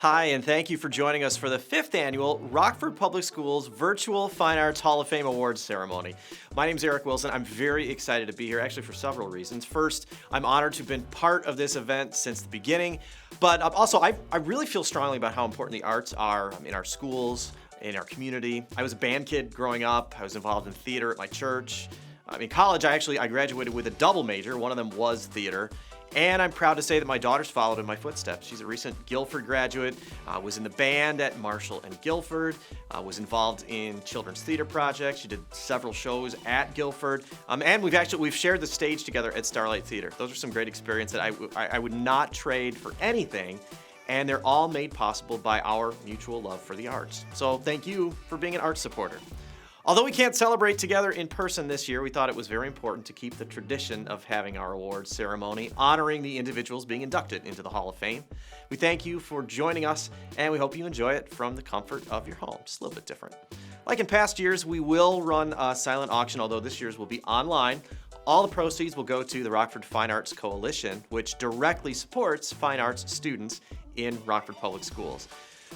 Hi, and thank you for joining us for the 5th annual Rockford Public Schools Virtual Fine Arts Hall of Fame Awards ceremony. My name's Eric Wilson. I'm very excited to be here, actually for several reasons. First, I'm honored to have been part of this event since the beginning, but also I really feel strongly about how important the arts are in our schools, in our community. I was a band kid growing up. I was involved in theater at my church. In college, I graduated with a double major. One of them was theater. And I'm proud to say that my daughter's followed in my footsteps. She's a recent Guilford graduate, was in the band at Marshall and Guilford, was involved in children's theater projects. She did several shows at Guilford, and we've shared the stage together at Starlight Theater. Those are some great experiences that I would not trade for anything, and they're all made possible by our mutual love for the arts. So thank you for being an arts supporter. Although we can't celebrate together in person this year, we thought it was very important to keep the tradition of having our awards ceremony honoring the individuals being inducted into the Hall of Fame. We thank you for joining us, and we hope you enjoy it from the comfort of your home. Just a little bit different. Like in past years, we will run a silent auction, although this year's will be online. All the proceeds will go to the Rockford Fine Arts Coalition, which directly supports fine arts students in Rockford Public Schools.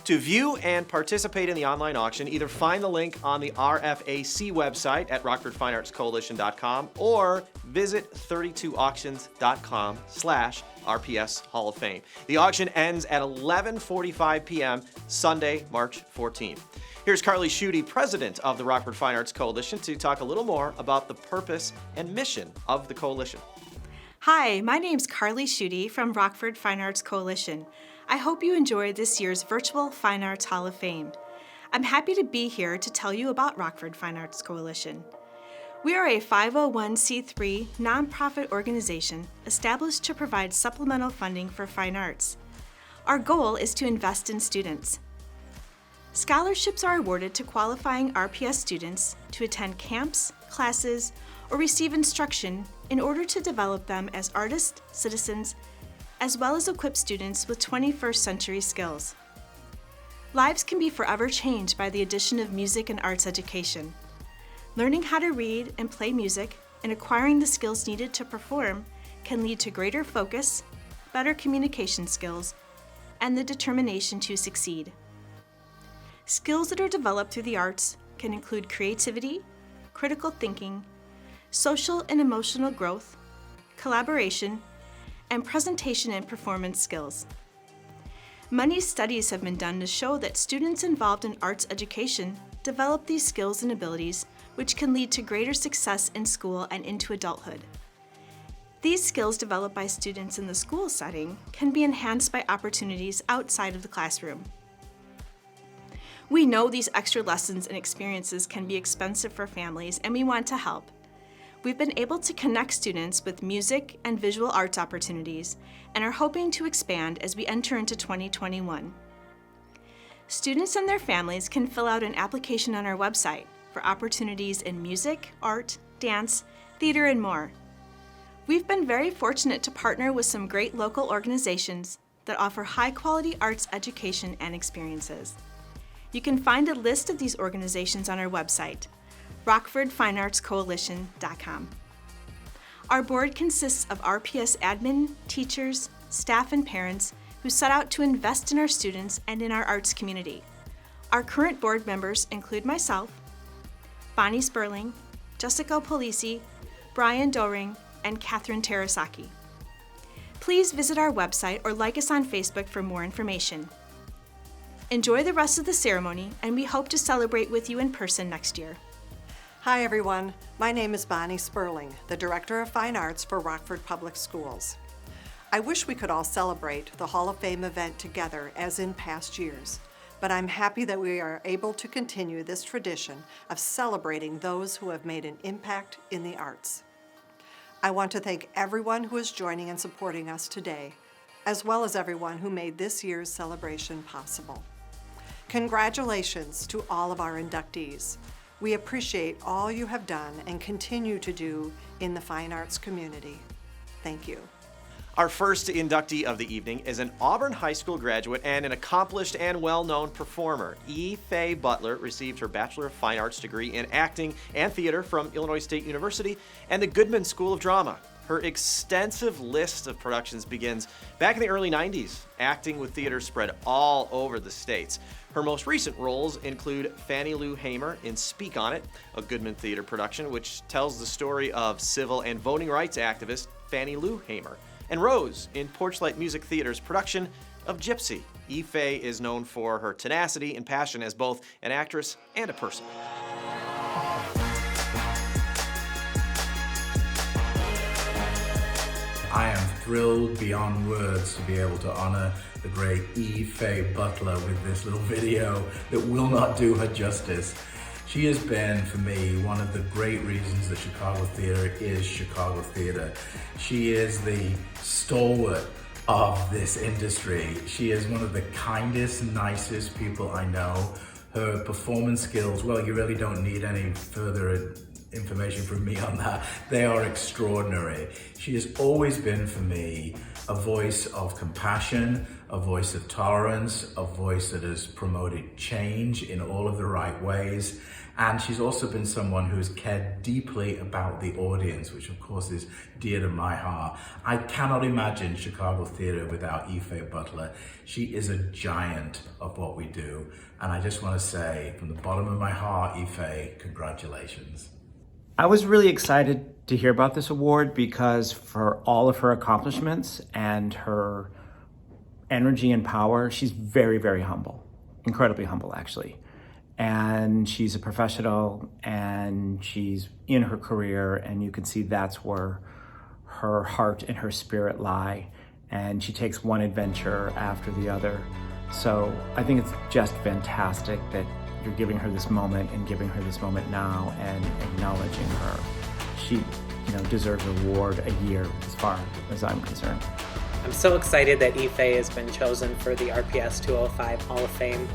To view and participate in the online auction, either find the link on the RFAC website at rockfordfineartscoalition.com or visit 32auctions.com/RPS Hall of Fame. The auction ends at 11:45 p.m. Sunday, March 14th. Here's Carly Schutte, president of the Rockford Fine Arts Coalition, to talk a little more about the purpose and mission of the coalition. Hi, my name's Carly Schutte from Rockford Fine Arts Coalition. I hope you enjoyed this year's Virtual Fine Arts Hall of Fame. I'm happy to be here to tell you about Rockford Fine Arts Coalition. We are a 501c3 nonprofit organization established to provide supplemental funding for fine arts. Our goal is to invest in students. Scholarships are awarded to qualifying RPS students to attend camps, classes, or receive instruction in order to develop them as artists, citizens, as well as equip students with 21st century skills. Lives can be forever changed by the addition of music and arts education. Learning how to read and play music and acquiring the skills needed to perform can lead to greater focus, better communication skills, and the determination to succeed. Skills that are developed through the arts can include creativity, critical thinking, social and emotional growth, collaboration, and presentation and performance skills. Many studies have been done to show that students involved in arts education develop these skills and abilities, which can lead to greater success in school and into adulthood. These skills developed by students in the school setting can be enhanced by opportunities outside of the classroom. We know these extra lessons and experiences can be expensive for families, and we want to help. We've been able to connect students with music and visual arts opportunities and are hoping to expand as we enter into 2021. Students and their families can fill out an application on our website for opportunities in music, art, dance, theater, and more. We've been very fortunate to partner with some great local organizations that offer high-quality arts education and experiences. You can find a list of these organizations on our website, rockfordfineartscoalition.com. Our board consists of RPS admin, teachers, staff, and parents who set out to invest in our students and in our arts community. Our current board members include myself, Bonnie Sperling, Jessica Polisi, Brian Doring, and Catherine Terasaki. Please visit our website or like us on Facebook for more information. Enjoy the rest of the ceremony, and we hope to celebrate with you in person next year. Hi everyone, my name is Bonnie Sperling, the Director of Fine Arts for Rockford Public Schools. I wish we could all celebrate the Hall of Fame event together as in past years, but I'm happy that we are able to continue this tradition of celebrating those who have made an impact in the arts. I want to thank everyone who is joining and supporting us today, as well as everyone who made this year's celebration possible. Congratulations to all of our inductees. We appreciate all you have done and continue to do in the fine arts community. Thank you. Our first inductee of the evening is an Auburn High School graduate and an accomplished and well-known performer. E Faye Butler received her Bachelor of Fine Arts degree in acting and theater from Illinois State University and the Goodman School of Drama. Her extensive list of productions begins back in the early 90s, acting with theater spread all over the States. Her most recent roles include Fannie Lou Hamer in Speak On It, a Goodman Theater production which tells the story of civil and voting rights activist Fannie Lou Hamer, and Rose in Porchlight Music Theater's production of Gypsy. Ife is known for her tenacity and passion as both an actress and a person. I am thrilled beyond words to be able to honor the great E Faye Butler with this little video that will not do her justice. She has been, for me, one of the great reasons that Chicago theater is Chicago theater. She is the stalwart of this industry. She is one of the kindest, nicest people I know. Her performance skills, well, you really don't need any further information from me on that. They are extraordinary. She has always been, for me, a voice of compassion, a voice of tolerance, a voice that has promoted change in all of the right ways. And she's also been someone who has cared deeply about the audience, which of course is dear to my heart. I cannot imagine Chicago theater without Ife Butler. She is a giant of what we do. And I just want to say, from the bottom of my heart, Ife, congratulations. I was really excited to hear about this award because for all of her accomplishments and her energy and power, she's very, very humble, incredibly humble actually. And she's a professional and she's in her career, and you can see that's where her heart and her spirit lie. And she takes one adventure after the other. So I think it's just fantastic that you're giving her this moment and giving her this moment now and acknowledging her. She, deserves an award a year as far as I'm concerned. I'm so excited that Ife has been chosen for the RPS 205 Hall of Fame.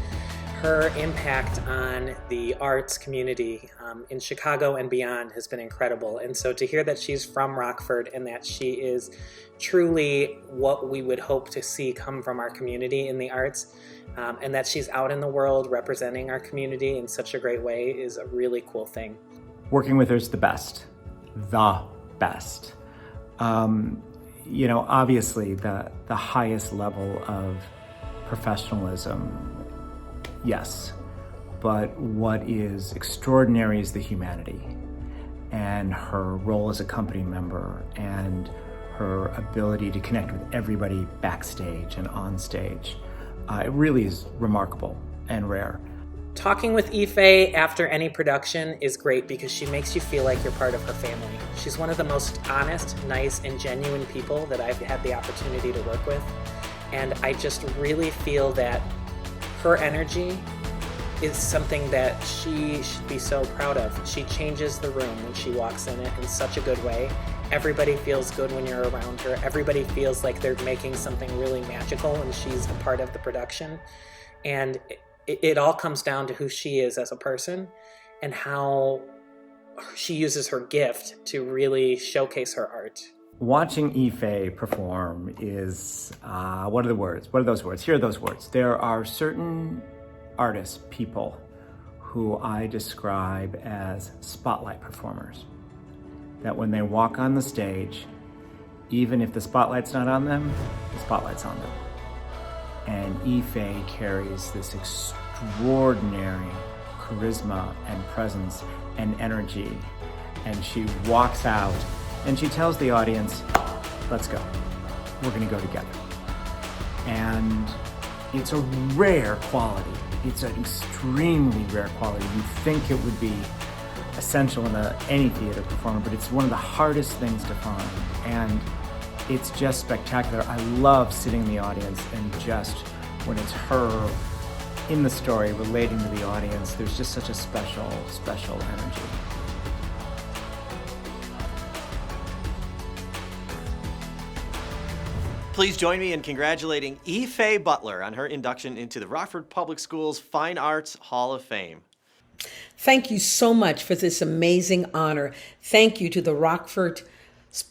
Her impact on the arts community in Chicago and beyond has been incredible. And so to hear that she's from Rockford and that she is truly what we would hope to see come from our community in the arts, and that she's out in the world representing our community in such a great way is a really cool thing. Working with her is the best. The best. Obviously the highest level of professionalism, yes, but what is extraordinary is the humanity and her role as a company member and her ability to connect with everybody backstage and on stage. It really is remarkable and rare. Talking with Ife after any production is great because she makes you feel like you're part of her family. She's one of the most honest, nice, and genuine people that I've had the opportunity to work with. And I just really feel that her energy is something that she should be so proud of. She changes the room when she walks in it in such a good way. Everybody feels good when you're around her. Everybody feels like they're making something really magical when she's a part of the production. And it all comes down to who she is as a person and how she uses her gift to really showcase her art. Watching Ife perform is, what are the words? What are those words? Here are those words. There are certain artists, people, who I describe as spotlight performers. That when they walk on the stage, even if the spotlight's not on them, the spotlight's on them. And Ife carries this extraordinary charisma and presence and energy. And she walks out and she tells the audience, let's go. We're gonna go together. And it's a rare quality. It's an extremely rare quality. You think it would be essential in any theater performer, but it's one of the hardest things to find. And it's just spectacular. I love sitting in the audience and just when it's her in the story relating to the audience, there's just such a special, special energy. Please join me in congratulating E Faye Butler on her induction into the Rockford Public Schools Fine Arts Hall of Fame. Thank you so much for this amazing honor. Thank you to the Rockford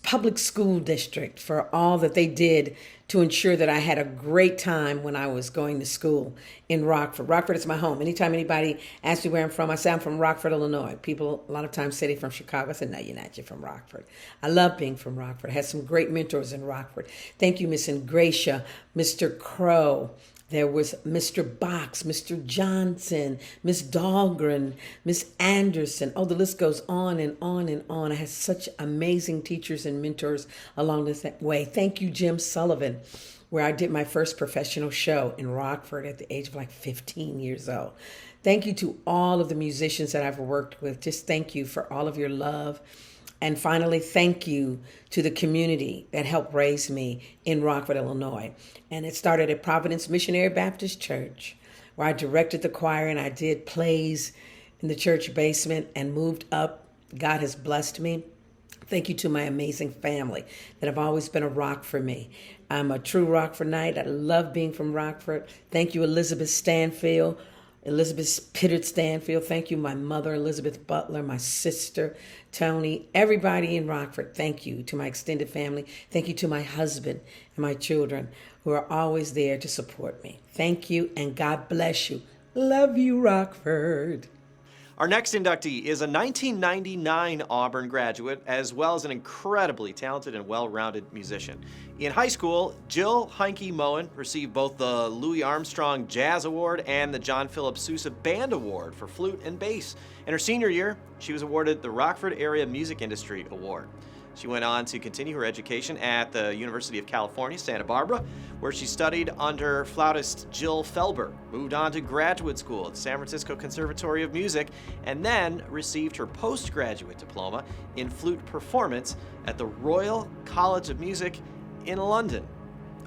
public school district for all that they did to ensure that I had a great time when I was going to school in Rockford. Rockford is my home. Anytime anybody asks me where I'm from, I say I'm from Rockford, Illinois. People a lot of times say they're from Chicago. I say, no, you're not. You're from Rockford. I love being from Rockford. I had some great mentors in Rockford. Thank you, Miss Ingracia, Mr. Crow. There was Mr. Box, Mr. Johnson, Miss Dahlgren, Miss Anderson. Oh, the list goes on and on and on. I had such amazing teachers and mentors along this way. Thank you, Jim Sullivan, where I did my first professional show in Rockford at the age of like 15 years old. Thank you to all of the musicians that I've worked with. Just thank you for all of your love. And finally, thank you to the community that helped raise me in Rockford, Illinois. And it started at Providence Missionary Baptist Church, where I directed the choir and I did plays in the church basement and moved up. God has blessed me. Thank you to my amazing family that have always been a rock for me. I'm a true Rockfordite. I love being from Rockford. Thank you, Elizabeth Stanfield. Elizabeth Pittard Stanfield. Thank you, my mother, Elizabeth Butler, my sister, Tony, everybody in Rockford. Thank you to my extended family. Thank you to my husband and my children who are always there to support me. Thank you, and God bless you. Love you, Rockford. Our next inductee is a 1999 Auburn graduate, as well as an incredibly talented and well-rounded musician. In high school, Jill Heinke Moen received both the Louis Armstrong Jazz Award and the John Philip Sousa Band Award for flute and bass. In her senior year, she was awarded the Rockford Area Music Industry Award. She went on to continue her education at the University of California, Santa Barbara, where she studied under flautist Jill Felber, moved on to graduate school at the San Francisco Conservatory of Music, and then received her postgraduate diploma in flute performance at the Royal College of Music in London.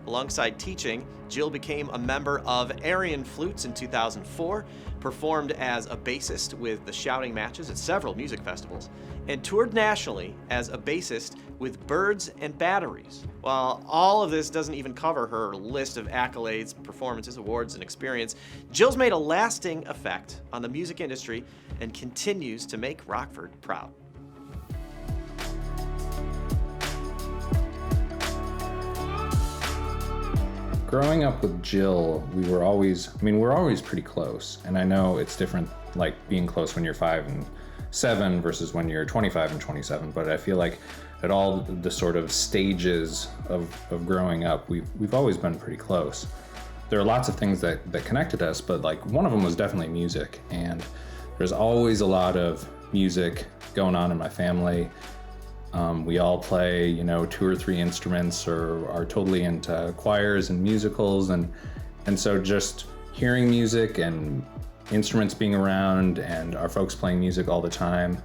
Alongside teaching, Jill became a member of Aryan Flutes in 2004, performed as a bassist with the Shouting Matches at several music festivals, and toured nationally as a bassist with Birds and Batteries. While all of this doesn't even cover her list of accolades, performances, awards, and experience, Jill's made a lasting effect on the music industry and continues to make Rockford proud. Growing up with Jill, we're always pretty close. And I know it's different, like being close when you're 5 and 7 versus when you're 25 and 27. But I feel like at all the sort of stages of growing up, we've always been pretty close. There are lots of things that connected us, but like one of them was definitely music. And there's always a lot of music going on in my family. We all play, 2 or 3 instruments or are totally into choirs and musicals. And so just hearing music and instruments being around and our folks playing music all the time.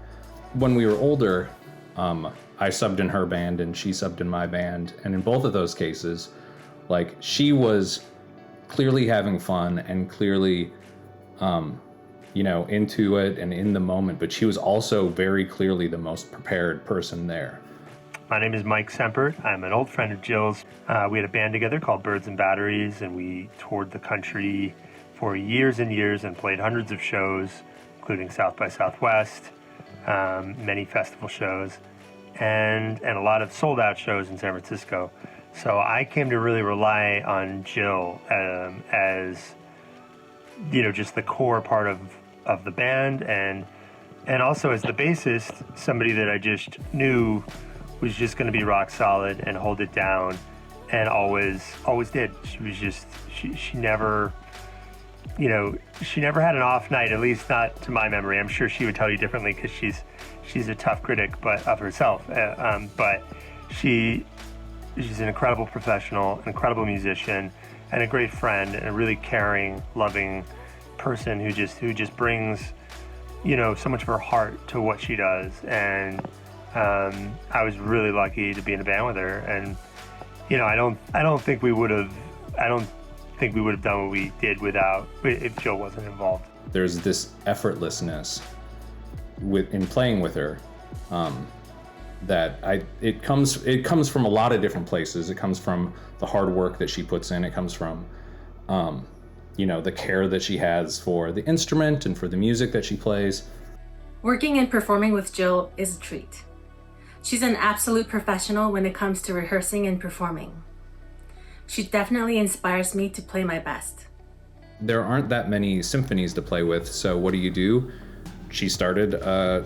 When we were older, I subbed in her band and she subbed in my band. And in both of those cases, like she was clearly having fun and clearly, into it and in the moment, but she was also very clearly the most prepared person there. My name is Mike Semper. I'm an old friend of Jill's. We had a band together called Birds and Batteries, and we toured the country for years and years and played hundreds of shows, including South by Southwest, many festival shows, and a lot of sold-out shows in San Francisco. So I came to really rely on Jill as, just the core part of the band, and also as the bassist, somebody that I just knew was just going to be rock solid and hold it down, and always did. She was just she never had an off night, at least not to my memory. I'm sure she would tell you differently because she's a tough critic of herself, but she's an incredible professional, an incredible musician, and a great friend, and a really caring, loving person who just brings so much of her heart to what she does. And I was really lucky to be in a band with her, and I don't think we would have done what we did if Jill wasn't involved. There's this effortlessness in playing with her that it comes from a lot of different places. It comes from the hard work that she puts in. It comes from the care that she has for the instrument and for the music that she plays. Working and performing with Jill is a treat. She's an absolute professional when it comes to rehearsing and performing. She definitely inspires me to play my best. There aren't that many symphonies to play with, so what do? She started a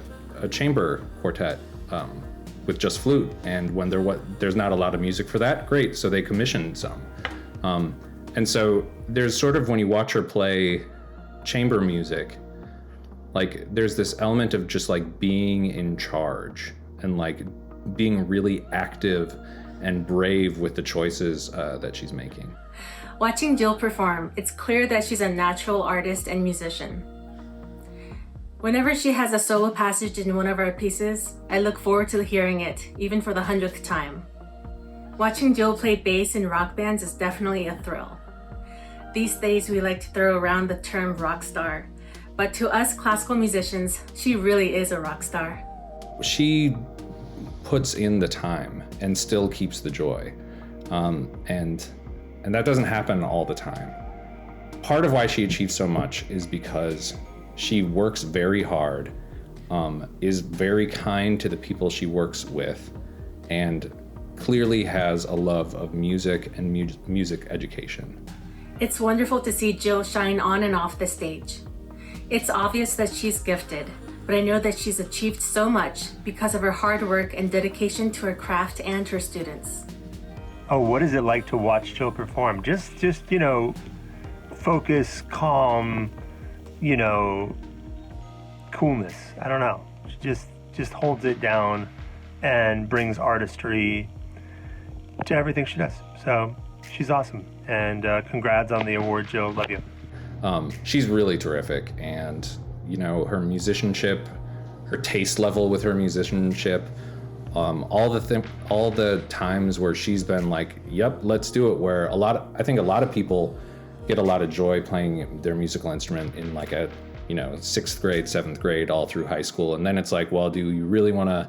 chamber quartet with just flute, and when there's not a lot of music for that, great, so they commissioned some. And so there's sort of, when you watch her play chamber music, like there's this element of just like being in charge and like being really active and brave with the choices that she's making. Watching Jill perform, it's clear that she's a natural artist and musician. Whenever she has a solo passage in one of our pieces, I look forward to hearing it, even for the 100th time. Watching Jill play bass in rock bands is definitely a thrill. These days we like to throw around the term rock star, but to us classical musicians, she really is a rock star. She puts in the time and still keeps the joy. And that doesn't happen all the time. Part of why she achieves so much is because she works very hard, is very kind to the people she works with, and clearly has a love of music and music education. It's wonderful to see Jill shine on and off the stage. It's obvious that she's gifted, but I know that she's achieved so much because of her hard work and dedication to her craft and her students. Oh, what is it like to watch Jill perform? Just focus, calm, coolness. I don't know. She just holds it down and brings artistry to everything she does. So she's awesome. And congrats on the award, Jill. Love you. She's really terrific, and her musicianship, her taste level with her musicianship, all the times where she's been like, "Yep, let's do it." Where I think a lot of people get a lot of joy playing their musical instrument in like a 6th grade, 7th grade, all through high school, and then it's like, well, do you really want to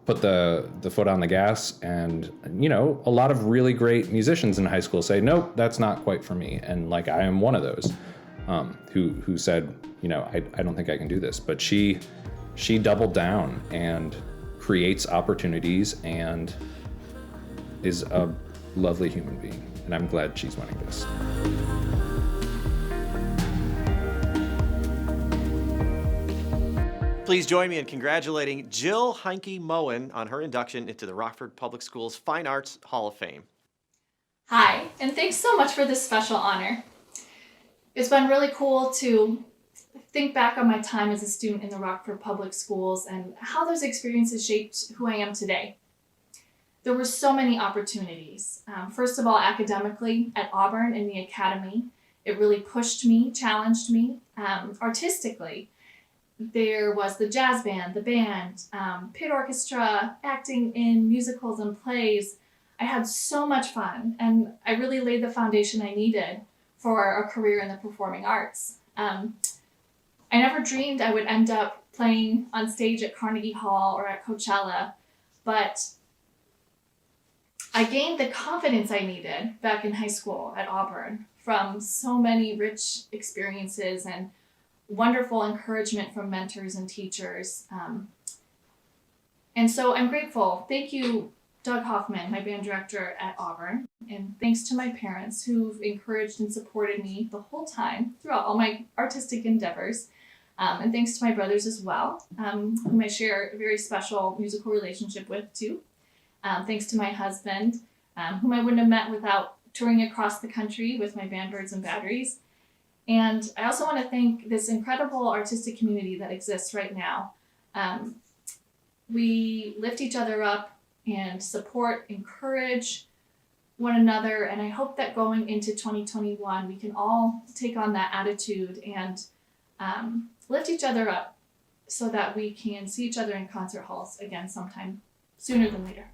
put the foot on the gas? And a lot of really great musicians in high school say, nope, that's not quite for me. And like, I am one of those who said, I don't think I can do this. But she doubled down and creates opportunities and is a lovely human being. And I'm glad she's winning this. Please join me in congratulating Jill Heinke Moen on her induction into the Rockford Public Schools Fine Arts Hall of Fame. Hi, and thanks so much for this special honor. It's been really cool to think back on my time as a student in the Rockford Public Schools and how those experiences shaped who I am today. There were so many opportunities. First of all, academically at Auburn in the academy, it really pushed me, challenged me. Artistically, there was the jazz band, the band, pit orchestra, acting in musicals and plays. I had so much fun, and I really laid the foundation I needed for a career in the performing arts. I never dreamed I would end up playing on stage at Carnegie Hall or at Coachella, but I gained the confidence I needed back in high school at Auburn from so many rich experiences and wonderful encouragement from mentors and teachers. And so I'm grateful. Thank you, Doug Hoffman, my band director at Auburn, and thanks to my parents who've encouraged and supported me the whole time throughout all my artistic endeavors. And thanks to my brothers as well, whom I share a very special musical relationship with too. Thanks to my husband, whom I wouldn't have met without touring across the country with my band Birds and Batteries. And I also want to thank this incredible artistic community that exists right now. We lift each other up and support, encourage one another. And I hope that going into 2021, we can all take on that attitude and lift each other up so that we can see each other in concert halls again sometime sooner than later.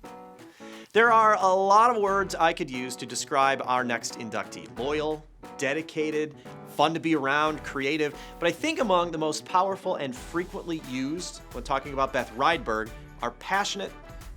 There are a lot of words I could use to describe our next inductee. Loyal, dedicated, fun to be around, creative, but I think among the most powerful and frequently used when talking about Beth Rydberg are passionate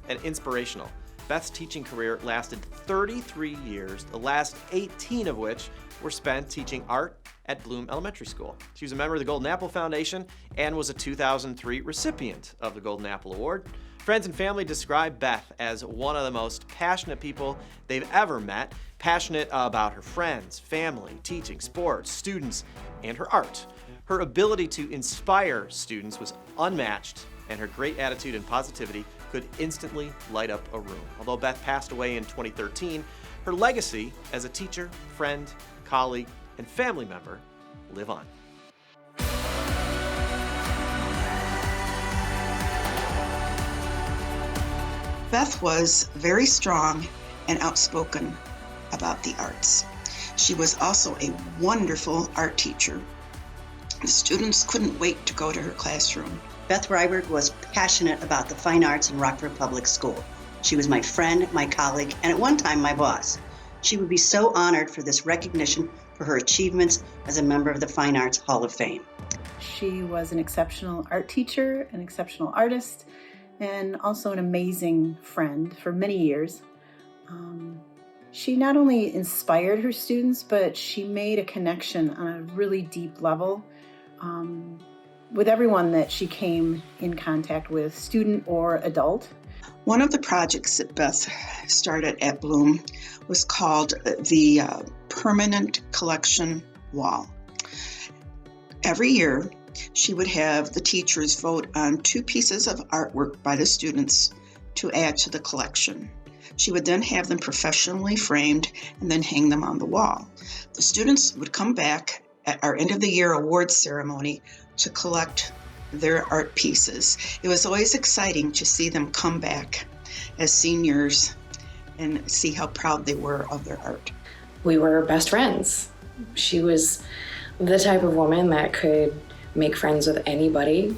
and inspirational. Beth's teaching career lasted 33 years, the last 18 of which were spent teaching art at Bloom Elementary School. She was a member of the Golden Apple Foundation and was a 2003 recipient of the Golden Apple Award. Friends and family describe Beth as one of the most passionate people they've ever met, passionate about her friends, family, teaching, sports, students, and her art. Her ability to inspire students was unmatched, and her great attitude and positivity could instantly light up a room. Although Beth passed away in 2013, her legacy as a teacher, friend, colleague, and family member live on. Beth was very strong and outspoken about the arts. She was also a wonderful art teacher. The students couldn't wait to go to her classroom. Beth Ryberg was passionate about the fine arts in Rockford Public School. She was my friend, my colleague, and at one time my boss. She would be so honored for this recognition for her achievements as a member of the Fine Arts Hall of Fame. She was an exceptional art teacher, an exceptional artist, and also an amazing friend for many years. She not only inspired her students, but she made a connection on a really deep level with everyone that she came in contact with, student or adult. One of the projects that Beth started at Bloom was called the Permanent Collection Wall. Every year, she would have the teachers vote on 2 pieces of artwork by the students to add to the collection. She would then have them professionally framed and then hang them on the wall. The students would come back at our end of the year awards ceremony to collect their art pieces. It was always exciting to see them come back as seniors and see how proud they were of their art. We were best friends. She was the type of woman that could make friends with anybody.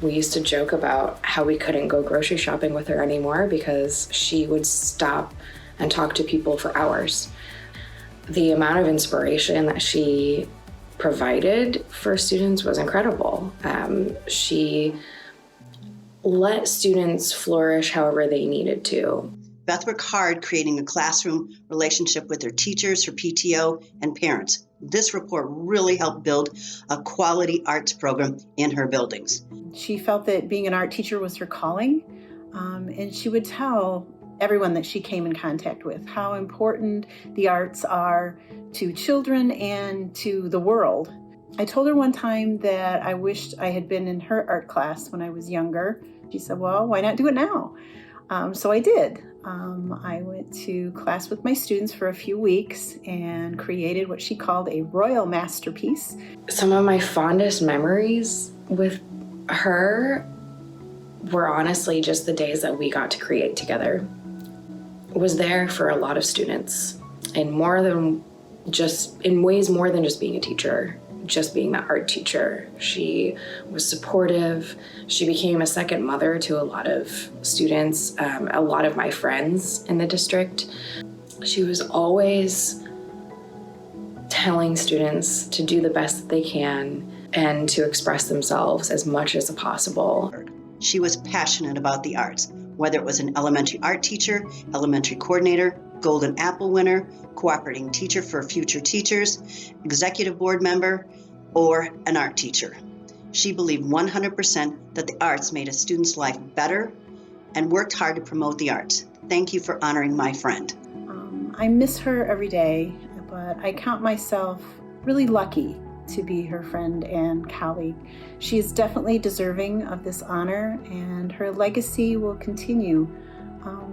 We used to joke about how we couldn't go grocery shopping with her anymore because she would stop and talk to people for hours. The amount of inspiration that she provided for students was incredible. She let students flourish however they needed to. Beth worked hard creating a classroom relationship with her teachers, her PTO, and parents. This report really helped build a quality arts program in her buildings. She felt that being an art teacher was her calling, and she would tell everyone that she came in contact with how important the arts are to children and to the world. I told her one time that I wished I had been in her art class when I was younger. She said, well, why not do it now? So I did. I went to class with my students for a few weeks and created what she called a royal masterpiece. Some of my fondest memories with her were honestly just the days that we got to create together. Was there for a lot of students in ways more than just being a teacher, just being that art teacher. She was supportive. She became a second mother to a lot of students, a lot of my friends in the district. She was always telling students to do the best that they can and to express themselves as much as possible. She was passionate about the arts, whether it was an elementary art teacher, elementary coordinator, Golden Apple winner, cooperating teacher for future teachers, executive board member, or an art teacher. She believed 100% that the arts made a student's life better and worked hard to promote the arts. Thank you for honoring my friend. I miss her every day, but I count myself really lucky to be her friend and colleague. She is definitely deserving of this honor, and her legacy will continue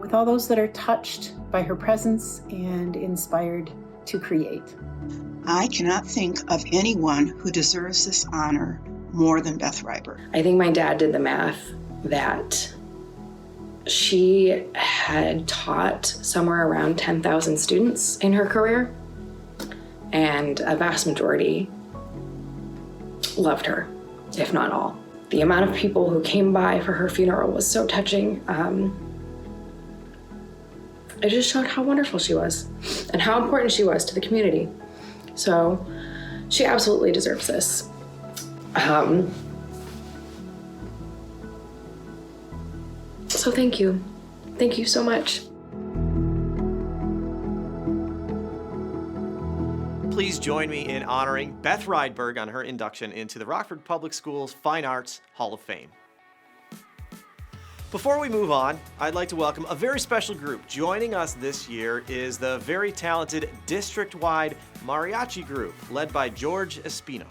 with all those that are touched by her presence and inspired to create. I cannot think of anyone who deserves this honor more than Beth Ryberg. I think my dad did the math that she had taught somewhere around 10,000 students in her career, and a vast majority loved her, if not all. The amount of people who came by for her funeral was so touching. It just showed how wonderful she was and how important she was to the community. So she absolutely deserves this. So thank you. Thank you so much. Please join me in honoring Beth Rydberg on her induction into the Rockford Public Schools Fine Arts Hall of Fame. Before we move on, I'd like to welcome a very special group. Joining us this year is the very talented District Wide Mariachi group, led by George Espino.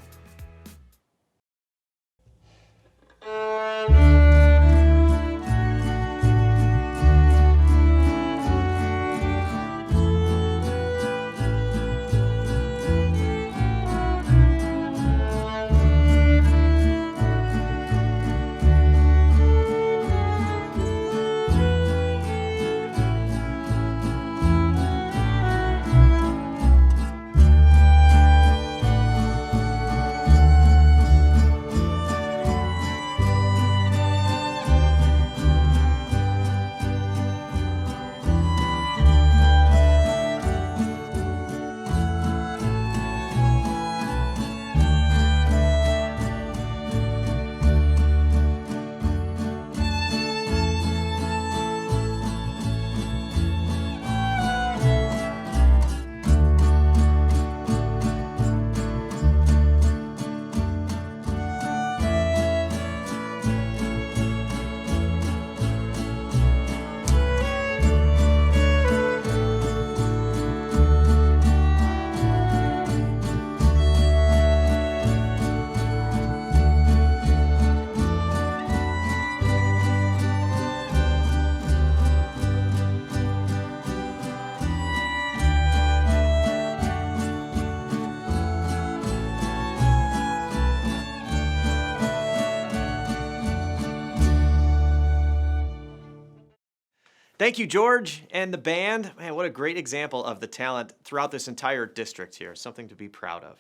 Thank you, George and the band. Man, what a great example of the talent throughout this entire district here. Something to be proud of.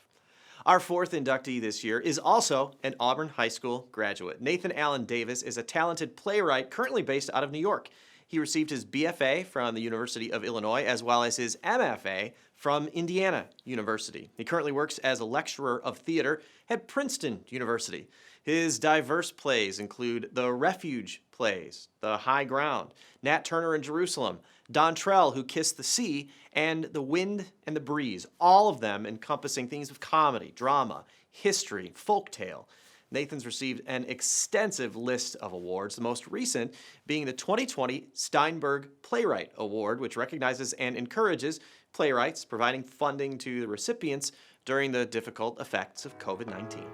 Our fourth inductee this year is also an Auburn High School graduate. Nathan Allen Davis is a talented playwright currently based out of New York. He received his BFA from the University of Illinois as well as his MFA from Indiana University. He currently works as a lecturer of theater at Princeton University. His diverse plays include the Refuge plays, The High Ground, Nat Turner in Jerusalem, Dontrell Who Kissed the Sea, and The Wind and the Breeze, all of them encompassing themes of comedy, drama, history, folktale. Nathan's received an extensive list of awards, the most recent being the 2020 Steinberg Playwright Award, which recognizes and encourages playwrights, providing funding to the recipients during the difficult effects of COVID-19.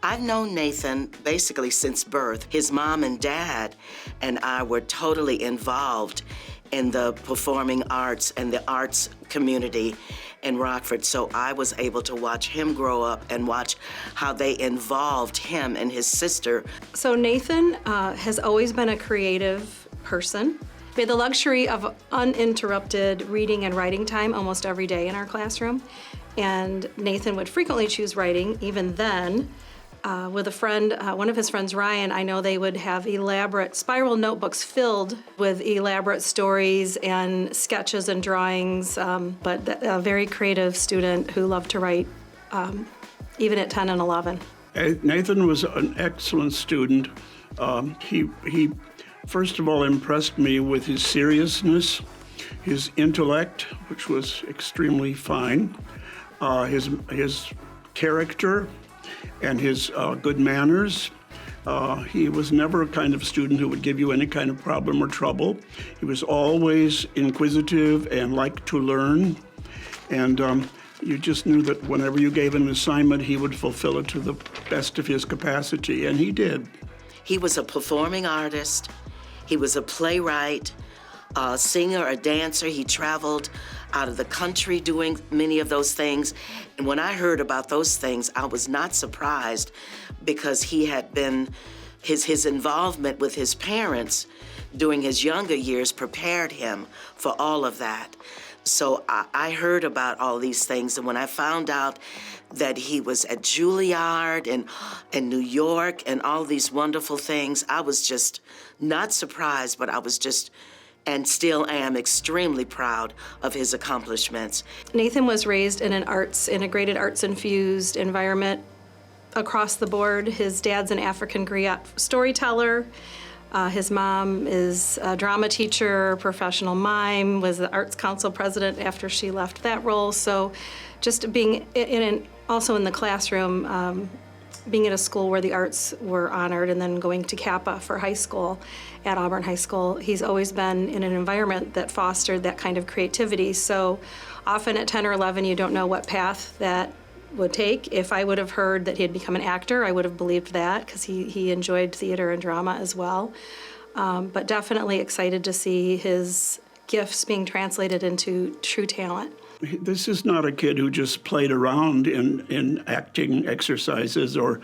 I've known Nathan basically since birth. His mom and dad and I were totally involved in the performing arts and the arts community in Rockford, so I was able to watch him grow up and watch how they involved him and his sister. So Nathan has always been a creative person. We had the luxury of uninterrupted reading and writing time almost every day in our classroom, and Nathan would frequently choose writing. Even then, with a friend, one of his friends, Ryan, I know they would have elaborate spiral notebooks filled with elaborate stories and sketches and drawings, but a very creative student who loved to write, even at 10 and 11. Nathan was an excellent student. He first of all impressed me with his seriousness, his intellect, which was extremely fine, his character, and his good manners. He was never a kind of student who would give you any kind of problem or trouble. He was always inquisitive and liked to learn. And you just knew that whenever you gave him an assignment, he would fulfill it to the best of his capacity, and he did. He was a performing artist. He was a playwright, a singer, a dancer. He traveled out of the country doing many of those things. And when I heard about those things, I was not surprised because he had been, his involvement with his parents during his younger years prepared him for all of that. So I heard about all these things, and when I found out that he was at Juilliard and in New York and all these wonderful things, I was just not surprised, but I was just, and still am, extremely proud of his accomplishments. Nathan was raised in an integrated arts-infused environment across the board. His dad's an African griot storyteller. His mom is a drama teacher, professional mime, was the Arts Council president after she left that role. So just being in an also in the classroom, being at a school where the arts were honored and then going to Kappa for high school at Auburn High School, he's always been in an environment that fostered that kind of creativity. So often at 10 or 11, you don't know what path that would take. If I would have heard that he had become an actor, I would have believed that, because he enjoyed theater and drama as well. But definitely excited to see his gifts being translated into true talent. This is not a kid who just played around in acting exercises or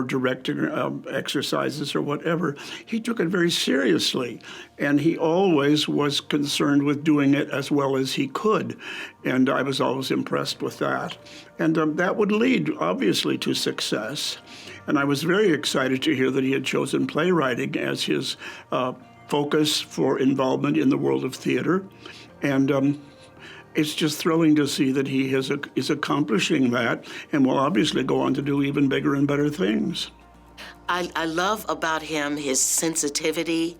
directing exercises or whatever. He took it very seriously, and he always was concerned with doing it as well as he could, and I was always impressed with that. And that would lead, obviously, to success. And I was very excited to hear that he had chosen playwriting as his focus for involvement in the world of theater. And it's just thrilling to see that he is accomplishing that and will obviously go on to do even bigger and better things. I love about him his sensitivity,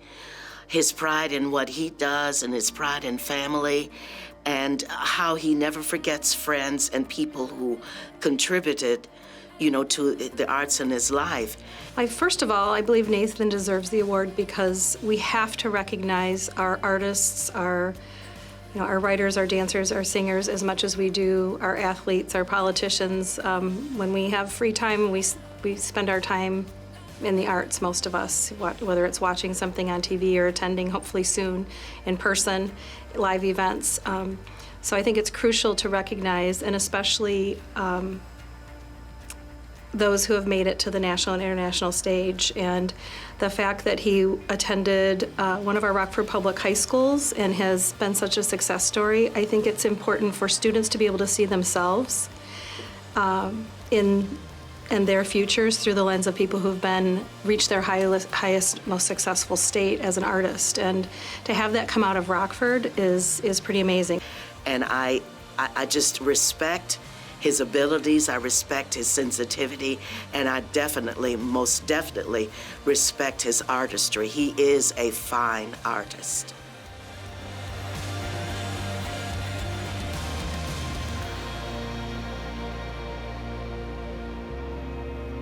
his pride in what he does, and his pride in family, and how he never forgets friends and people who contributed, to the arts in his life. First of all, I believe Nathan deserves the award because we have to recognize our artists, our writers, our dancers, our singers, as much as we do our athletes, our politicians. When we have free time, we spend our time in the arts, most of us, whether it's watching something on TV or attending, hopefully soon, in person, live events. So I think it's crucial to recognize, and especially those who have made it to the national and international stage. And the fact that he attended one of our Rockford public high schools and has been such a success story, I think it's important for students to be able to see themselves in their futures through the lens of people who've reached their highest, most successful state as an artist. And to have that come out of Rockford is pretty amazing. And I just respect his abilities, I respect his sensitivity, and I most definitely respect his artistry. He is a fine artist.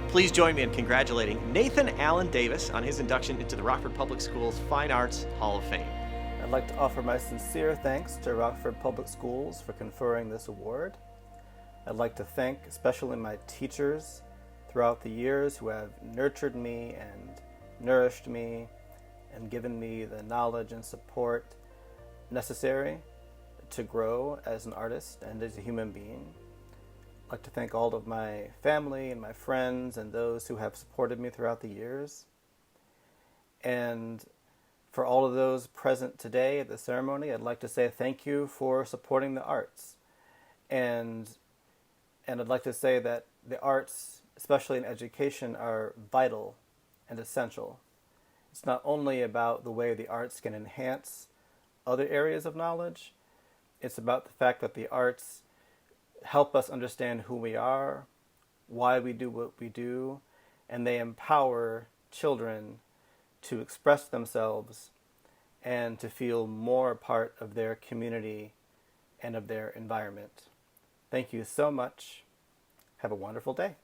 Please join me in congratulating Nathan Allen Davis on his induction into the Rockford Public Schools Fine Arts Hall of Fame. I'd like to offer my sincere thanks to Rockford Public Schools for conferring this award. I'd like to thank especially my teachers throughout the years who have nurtured me and nourished me and given me the knowledge and support necessary to grow as an artist and as a human being. I'd like to thank all of my family and my friends and those who have supported me throughout the years. And for all of those present today at the ceremony, I'd like to say thank you for supporting the arts. And I'd like to say that the arts, especially in education, are vital and essential. It's not only about the way the arts can enhance other areas of knowledge, it's about the fact that the arts help us understand who we are, why we do what we do, and they empower children to express themselves and to feel more a part of their community and of their environment. Thank you so much. Have a wonderful day.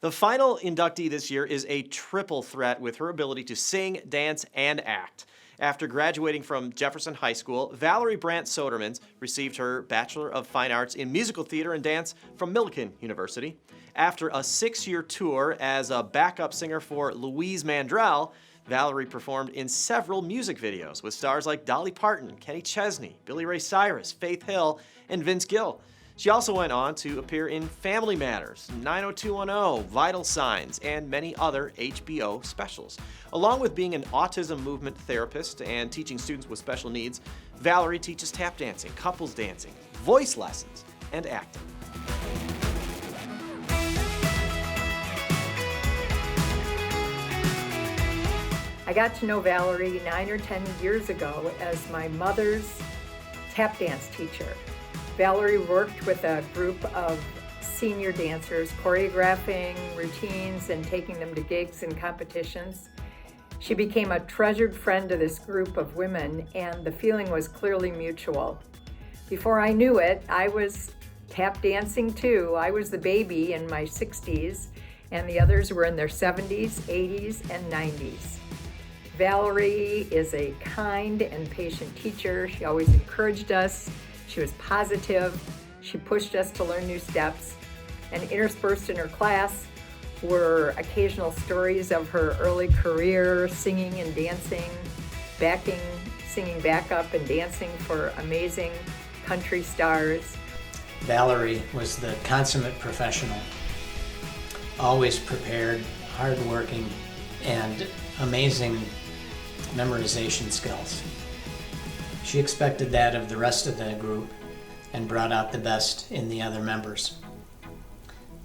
The final inductee this year is a triple threat with her ability to sing, dance, and act. After graduating from Jefferson High School, Valerie Brandt-Soetermans received her Bachelor of Fine Arts in Musical Theater and Dance from Millikan University. After a 6-year tour as a backup singer for Louise Mandrell, Valerie performed in several music videos with stars like Dolly Parton, Kenny Chesney, Billy Ray Cyrus, Faith Hill, and Vince Gill. She also went on to appear in Family Matters, 90210, Vital Signs, and many other HBO specials. Along with being an autism movement therapist and teaching students with special needs, Valerie teaches tap dancing, couples dancing, voice lessons, and acting. I got to know Valerie 9 or 10 years ago as my mother's tap dance teacher. Valerie worked with a group of senior dancers, choreographing routines and taking them to gigs and competitions. She became a treasured friend to this group of women, and the feeling was clearly mutual. Before I knew it, I was tap dancing too. I was the baby in my 60s, and the others were in their 70s, 80s, and 90s. Valerie is a kind and patient teacher. She always encouraged us. She was positive. She pushed us to learn new steps. And interspersed in her class were occasional stories of her early career, singing and dancing, singing backup and dancing for amazing country stars. Valerie was the consummate professional, always prepared, hardworking, and amazing memorization skills. She expected that of the rest of the group and brought out the best in the other members.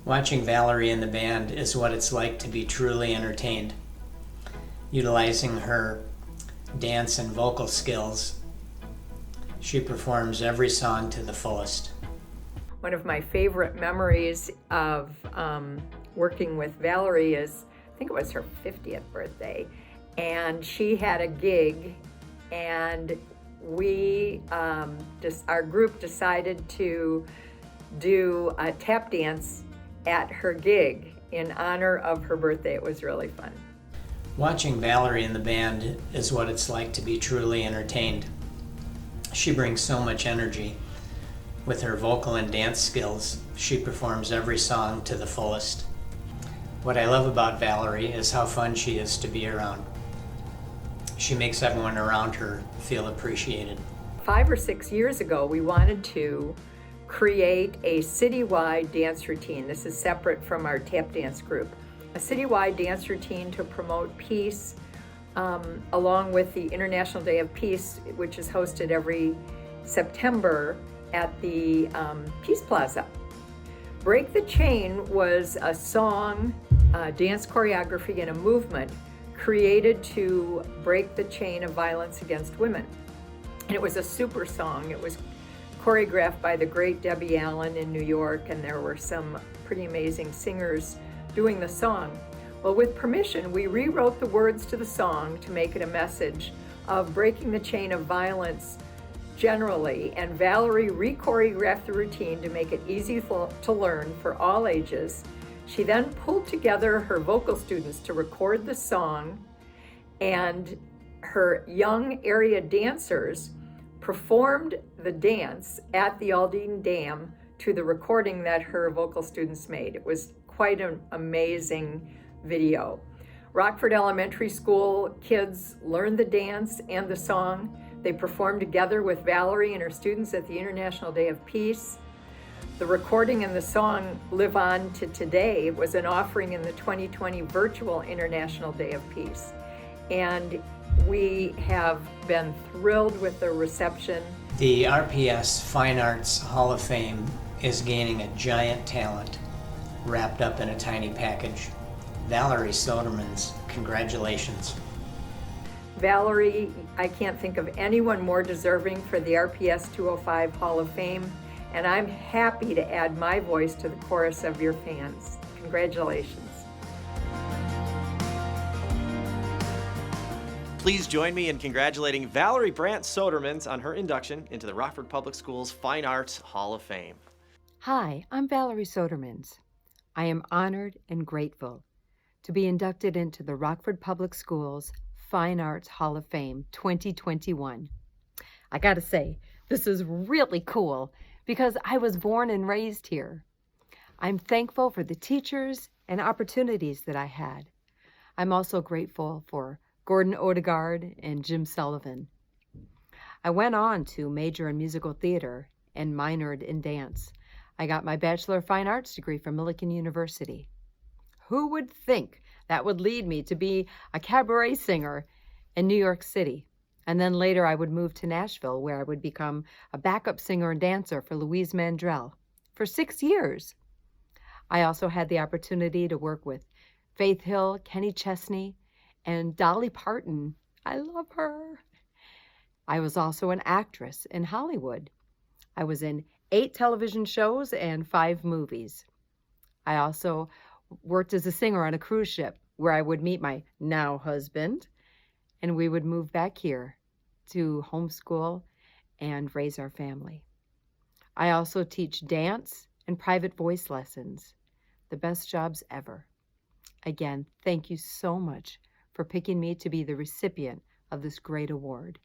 Watching Valerie in the band is what it's like to be truly entertained. Utilizing her dance and vocal skills, she performs every song to the fullest. One of my favorite memories of working with Valerie is, I think it was her 50th birthday, and she had a gig, and we, our group decided to do a tap dance at her gig in honor of her birthday. It was really fun. Watching Valerie in the band is what it's like to be truly entertained. She brings so much energy. With her vocal and dance skills, she performs every song to the fullest. What I love about Valerie is how fun she is to be around. She makes everyone around her feel appreciated. 5 or 6 years ago, we wanted to create a citywide dance routine. This is separate from our tap dance group. A citywide dance routine to promote peace, along with the International Day of Peace, which is hosted every September at the Peace Plaza. Break the Chain was a song, dance choreography, and a movement created to break the chain of violence against women. And it was a super song. It was choreographed by the great Debbie Allen in New York, and there were some pretty amazing singers doing the song. Well, with permission, we rewrote the words to the song to make it a message of breaking the chain of violence generally, and Valerie re-choreographed the routine to make it easy to learn for all ages. She then pulled together her vocal students to record the song, and her young area dancers performed the dance at the Aldine Dam to the recording that her vocal students made. It was quite an amazing video. Rockford Elementary School kids learned the dance and the song. They performed together with Valerie and her students at the International Day of Peace. The recording and the song live on to today. It was an offering in the 2020 virtual International Day of Peace. And we have been thrilled with the reception. The RPS Fine Arts Hall of Fame is gaining a giant talent wrapped up in a tiny package. Valerie Sodermans, congratulations. Valerie, I can't think of anyone more deserving for the RPS 205 Hall of Fame, and I'm happy to add my voice to the chorus of your fans. Congratulations. Please join me in congratulating Valerie Brandt-Soetermans on her induction into the Rockford Public Schools Fine Arts Hall of Fame. Hi, I'm Valerie Sodermans. I am honored and grateful to be inducted into the Rockford Public Schools Fine Arts Hall of Fame 2021. I gotta say, this is really cool because I was born and raised here. I'm thankful for the teachers and opportunities that I had. I'm also grateful for Gordon Odegaard and Jim Sullivan. I went on to major in musical theater and minored in dance. I got my Bachelor of Fine Arts degree from Millikan University. Who would think that would lead me to be a cabaret singer in New York City? And then later I would move to Nashville, where I would become a backup singer and dancer for Louise Mandrell for 6 years. I also had the opportunity to work with Faith Hill, Kenny Chesney, and Dolly Parton. I love her. I was also an actress in Hollywood. I was in 8 television shows and 5 movies. I also worked as a singer on a cruise ship where I would meet my now husband, and we would move back here to homeschool and raise our family. I also teach dance and private voice lessons. The best jobs ever. Again, thank you so much for picking me to be the recipient of this great award.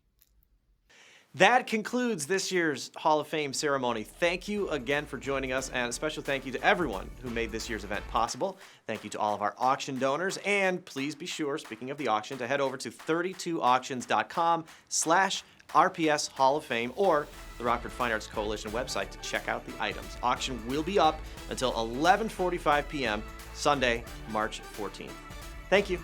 That concludes this year's Hall of Fame ceremony. Thank you again for joining us, and a special thank you to everyone who made this year's event possible. Thank you to all of our auction donors, and please be sure, speaking of the auction, to head over to 32auctions.com/RPS Hall of Fame or the Rockford Fine Arts Coalition website to check out the items. Auction will be up until 11:45 p.m. Sunday, March 14th. Thank you.